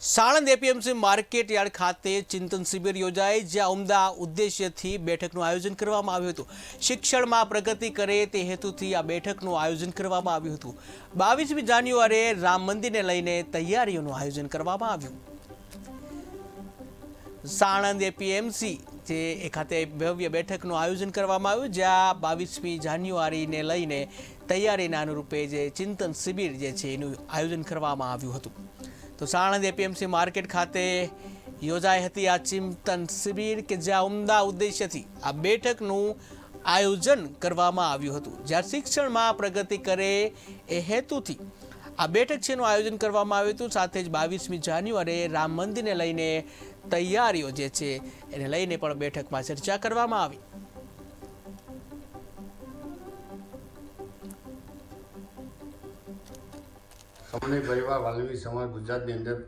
Sanand APMC market yard ખાતે ચિંતન શિબિર યોજાઈ, જ્યાં ઉમદા ઉદ્દેશ્યથી બેઠકનું આયોજન કરવામાં આવ્યું હતું। શિક્ષણમાં પ્રગતિ કરે તે હેતુથી આ બેઠકનું આયોજન કરવામાં આવ્યું હતું। 22મી જાન્યુઆરીએ રામ મંદિરને લઈને તૈયારીઓનું આયોજન કરવામાં આવ્યું। સાણંદ એપીએમસી જે ખાતે ભવ્ય બેઠકનું આયોજન કરવામાં આવ્યું, જ્યાં 22મી જાન્યુઆરીને લઈને તૈયારીના અનુરૂપે જે ચિંતન શિબિર જે છે એનું આયોજન કરવામાં આવ્યું હતું। તો સાણંદ એપીએમસી માર્કેટ ખાતે યોજાઈ હતી આ ચિંતન શિબિર કે જ્યાં ઉમદા ઉદ્દેશ્યથી આ બેઠકનું આયોજન કરવામાં આવ્યું હતું, જ્યાં શિક્ષણમાં પ્રગતિ કરે એ હેતુથી આ બેઠક છે એનું આયોજન કરવામાં આવ્યું હતું। સાથે જ 22મી જાન્યુઆરીએ રામ મંદિરને લઈને તૈયારીઓ જે છે એને લઈને પણ બેઠકમાં ચર્ચા કરવામાં આવી। સમન્વય પરિવાર વાલ્મીકી સમાજ ગુજરાતની અંદર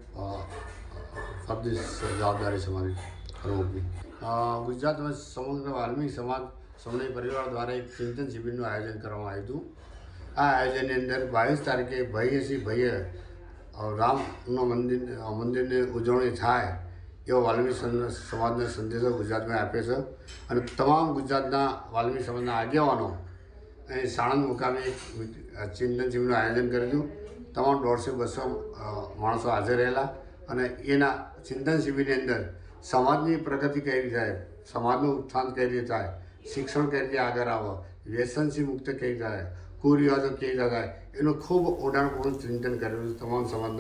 ફરજી જવાબદારી સમાવી પ્રમુખની ગુજરાતમાં સમગ્ર વાલ્મીકી સમાજ સમન્વય પરિવાર દ્વારા એક ચિંતન શિબિરનું આયોજન કરવામાં આવ્યું હતું। આ આયોજનની અંદર 22 તારીખે ભવ્ય રામનો મંદિરની ઉજવણી થાય એવો વાલ્મીકી સમાજનો સંદેશો ગુજરાતમાં આપે છે અને તમામ ગુજરાતના વાલ્મીકી સમાજના આગેવાનો અહીં સાણંદ મુકામે એક ચિંતન શિબિરનું આયોજન કર્યું હતું। તમામ 150-200 માણસો હાજર રહેલા અને એના ચિંતન શિબિરની અંદર સમાજની પ્રગતિ કઈ રીતે થાય, સમાજનું ઉત્થાન કઈ રીતે થાય, શિક્ષણ કઈ રીતે આગળ આવે, વ્યસનથી મુક્ત કઈ રીતે થાય, કુરિવાજો કઈ રીતે થાય, એનું ખૂબ ઊંડાણપૂર્વક ચિંતન કરેલું તમામ સમાજના